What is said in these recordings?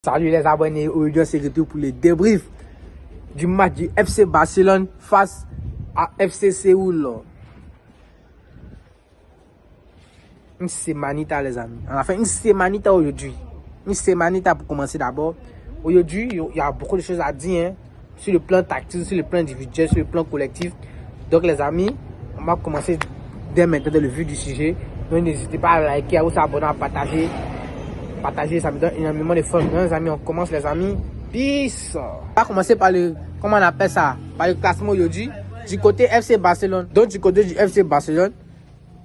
Salut les abonnés, aujourd'hui c'est retour pour le débrief du match du FC Barcelone face à FC Séoul. Une semanita les amis, on a fait une semanita aujourd'hui. Une semanita pour commencer d'abord. Aujourd'hui il y a beaucoup de choses à dire hein, sur le plan tactique, sur le plan individuel, sur le plan collectif. Donc les amis, on va commencer dès maintenant dans le vif du sujet. Donc n'hésitez pas à liker, à vous abonner, à partager. Ça me donne énormément de force. Les amis, on commence les amis. Peace. On va commencer par le, comment on appelle ça, par le classement aujourd'hui. Du côté FC Barcelone. Donc du côté du FC Barcelone,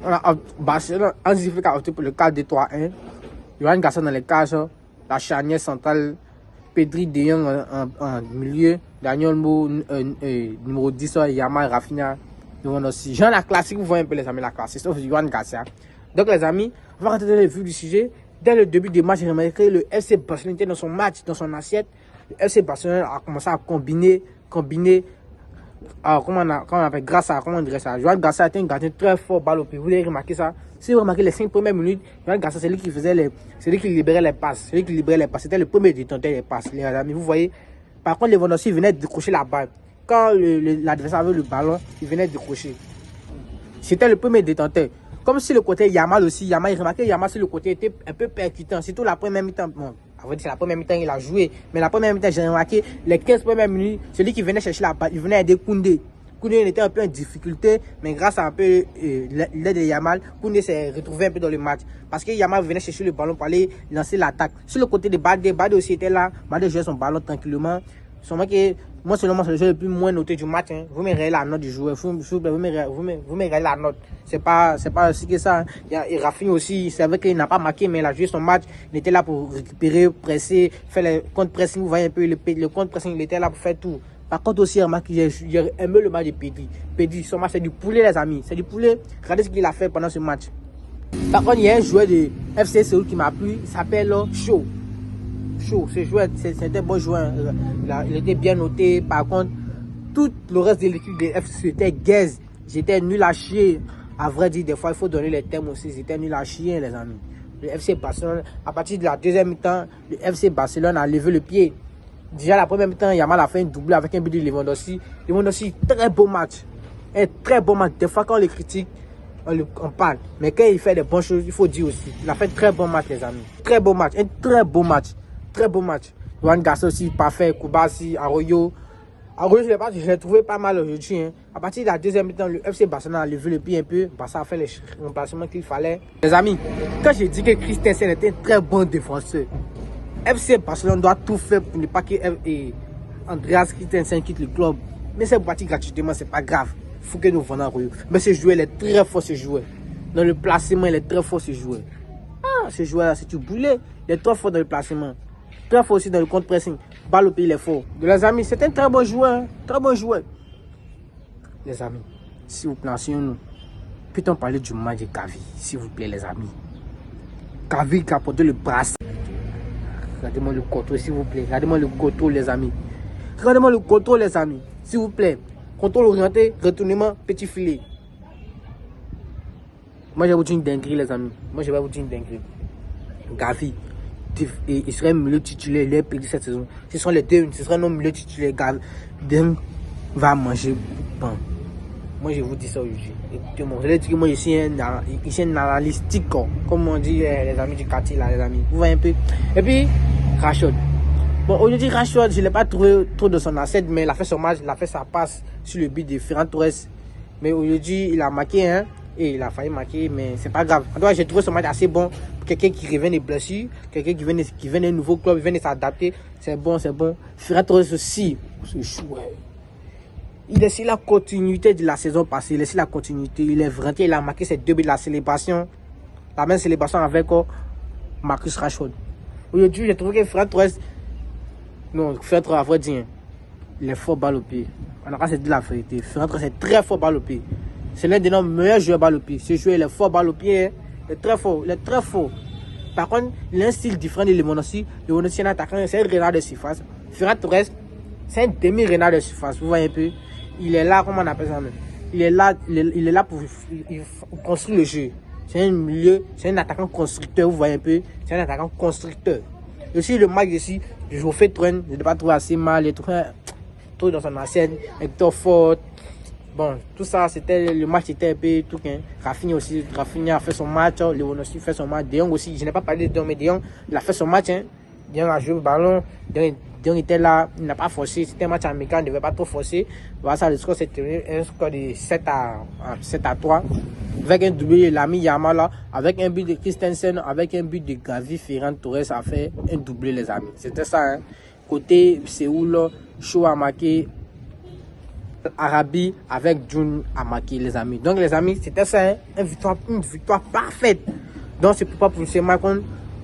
on a Barcelone en difficulté pour le cadre de 3-1. Johan Garcia dans les cages, la charnière centrale, Pedri De Jong en milieu, Daniel Mo numéro 10, Yamal Rafinha. Aussi. Genre la classique, vous voyez un peu les amis, la classique, sauf Johan Garcia. Donc les amis, on va rentrer dans le vif du sujet. Dès le début du match, j'ai remarqué que le FC Barcelone était dans son match, dans son assiette. Le FC Barcelone a commencé à combiner. Comment on appelle, grâce à, comment on dirait ça, Johan Garcia était un gardien très fort, balle au pied. Vous avez remarqué ça? Si vous remarquez les 5 premières minutes, Johan Garcia, c'est lui qui faisait c'est lui qui libérait les passes. C'était le premier détenteur des passes, les amis. Vous voyez? Par contre, Lewandowski venait de décrocher la balle. Quand l'adversaire avait le ballon, il venait de décrocher. C'était le premier détenteur. Comme si le côté Yamal aussi, il remarquait que Yamal sur le côté était un peu percutant. Surtout la première mi-temps. Bon, à vrai dire, c'est la première mi-temps il a joué. Mais la première mi-temps, j'ai remarqué les 15 premières minutes, celui qui venait chercher la balle, il venait aider Koundé. Koundé était un peu en difficulté, mais grâce à un peu l'aide de Yamal, Koundé s'est retrouvé un peu dans le match. Parce que Yamal venait chercher le ballon pour aller lancer l'attaque. Sur le côté de Bade aussi était là. Bade jouait son ballon tranquillement. Sûrement que moi, selon moi, c'est le joueur le plus moins noté du match. Hein. Vous me regardez la note du joueur. Vous me regardez la note. C'est pas aussi que ça. Hein. Et Rafinha aussi, c'est vrai qu'il n'a pas marqué, mais il a joué son match. Il était là pour récupérer, presser, faire le contre-pressing. Vous voyez un peu le contre-pressing, il était là pour faire tout. Par contre, aussi, j'ai aimé le match de Pedri. Pedri, son match, c'est du poulet, les amis. C'est du poulet. Regardez ce qu'il a fait pendant ce match. Par contre, il y a un joueur de FC Séoul qui m'a plu. Il s'appelle Shaw. Ce joueur, c'est un bon joueur. Il était bien noté. Par contre, tout le reste de l'équipe de FC était gaze. J'étais nul à chier. À vrai dire, des fois, il faut donner les thèmes aussi. J'étais nul à chier, les amis. Le FC Barcelone, à partir de la deuxième mi-temps, le FC Barcelone a levé le pied. Déjà, la première mi-temps, Yamal a fait un doublé avec un but de Lewandowski. Lewandowski, très beau match. Un très beau match. Des fois, quand on le critique, on parle. Mais quand il fait des bonnes choses, il faut dire aussi. Il a fait un très bon match, les amis. Très beau match. Un très beau match. Très beau match. Johan Garcia aussi, parfait. Koubasi, Arroyo. Arroyo, je l'ai trouvé pas mal aujourd'hui. Hein. À partir de la deuxième mi-temps, le FC Barcelone a levé le pied un peu. Barça a fait les remplacements qu'il fallait. Les amis, quand j'ai dit que Christensen était un très bon défenseur, FC Barcelone doit tout faire pour ne pas que Andreas Christensen quitte le club. Mais c'est parti gratuitement, c'est pas grave. Il faut que nous vendons Arroyo. Mais ce joueur, il est très fort, ce joueur. Dans le placement, il est très fort, ce joueur. Ah, ce joueur-là, c'est du boulet. Il est très fort dans le placement. Très fort aussi dans le contre-pressing. Balle au pied, il est fort. Les amis, c'est un très bon joueur. Hein? Très bon joueur. Les amis, s'il vous plaît, nous peut-on parler du match de Gavi, s'il vous plaît, les amis. Gavi qui a porté le bracelet. Regardez-moi le contrôle, s'il vous plaît. Regardez-moi le contrôle, les amis. Regardez-moi le contrôle, les amis. S'il vous plaît. Contrôle orienté, retournement, petit filet. Moi, je vais vous dire une dinguerie, les amis. Gavi. Il serait milieu titulaire, il est perdu cette saison. Ce sont les deux, ce serait nos milieux titulaires. Gavi va manger pain. Moi, je vous dis ça aujourd'hui. Je vais dire que moi, je suis un analytique, comme on dit les amis du quartier, là, les amis. Vous voyez un peu. Et puis, Rashford. Bon, aujourd'hui, Rashford, je ne l'ai pas trouvé trop de son assiette, mais il a fait son match, il a fait sa passe sur le but de Ferran Torres. Mais aujourd'hui, il a marqué, hein. Et il a failli marquer, mais c'est pas grave. En tout cas, j'ai trouvé ce match assez bon. Pour quelqu'un qui revient des blessures, quelqu'un qui vient d'un nouveau club, qui vient de s'adapter. C'est bon, c'est bon. Ferran Torres aussi, ce joueur. Il laisse la continuité de la saison passée. Il laisse la continuité. Il est rentré, il a marqué ses 2 buts de la célébration. La même célébration avec Marcus Rashford. Aujourd'hui, j'ai trouvé que Ferran Torres. Non, Ferran Torres, à vrai dire, il est fort balle au pied. On a dit la vérité. Ferran Torres est très fort balle au pied. C'est l'un de nos meilleurs joueurs balle au pied. Ce joueur, il est fort balle au pied. Hein. Il est très fort. Il est très fort. Par contre, il a un style différent de Lewandowski. Lewandowski est un attaquant, c'est un renard de surface. Ferran Torres, c'est un demi-renard de surface. Vous voyez un peu. Il est là, comment on appelle ça même. Il est là pour construire le jeu. C'est un milieu, c'est un attaquant constructeur. Vous voyez un peu. C'est un attaquant constructeur. Et aussi le match ici, je fais train, je n'ai pas trouvé assez mal, les trains, tout dans son assiette, Hector Ford. Bon, tout ça, c'était le match était un peu tout. Hein. Rafinha a fait son match, Léon aussi fait son match. De Jong aussi, je n'ai pas parlé de De Jong, mais De Jong, il a fait son match. Hein. De Jong a joué le ballon, De Jong était là, il n'a pas forcé. C'était un match amical, il ne devait pas trop forcer. Voilà ça, le score c'était un score de 7 à 3. Avec un doublé de Lamine Yamal là, avec un but de Christensen, avec un but de Gavi Ferran Torres, a fait un doublé les amis. C'était ça. Hein. Côté Séoul, Show a marqué. Arabi avec June a marqué les amis. Donc les amis, c'était ça, hein, une victoire parfaite. Donc c'est pourquoi pour ce match,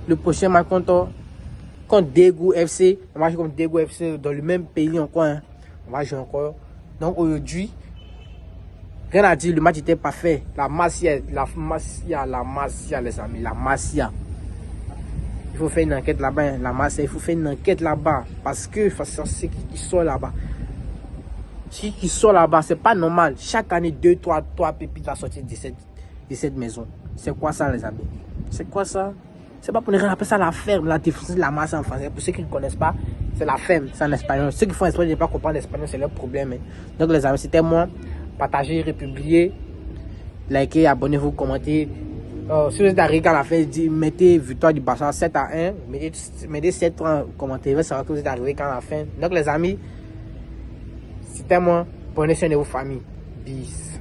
le prochain match contre Daegu FC, un match contre Daegu FC dans le même pays encore, hein, on va jouer encore. Donc aujourd'hui, rien à dire, le match était parfait. La Masia les amis, la Masia. Il faut faire une enquête là-bas, hein, la Masia, il faut faire une enquête là-bas parce que c'est qui sort là-bas. Si qui sort là-bas, c'est pas normal. Chaque année, 3 pépites à sortir de cette maison. C'est quoi ça, les amis? C'est quoi ça? C'est pas pour les gens appeler ça la ferme, la défense de la masse en français. Pour ceux qui ne connaissent pas, c'est la ferme, c'est en espagnol. Ceux qui font espagnol, ne pas comprendre l'espagnol, c'est leur problème. Hein. Donc, les amis, c'était moi. Partagez, republiez, likez, abonnez-vous, commentez. Si vous êtes arrivé à la fin, mettez victoire du Barça 7 à 1. Mettez 7 en commentaire. Vous allez savoir que vous êtes arrivé quand la fin. Donc, les amis, c'était moi. Prenez soin de vos familles. Peace.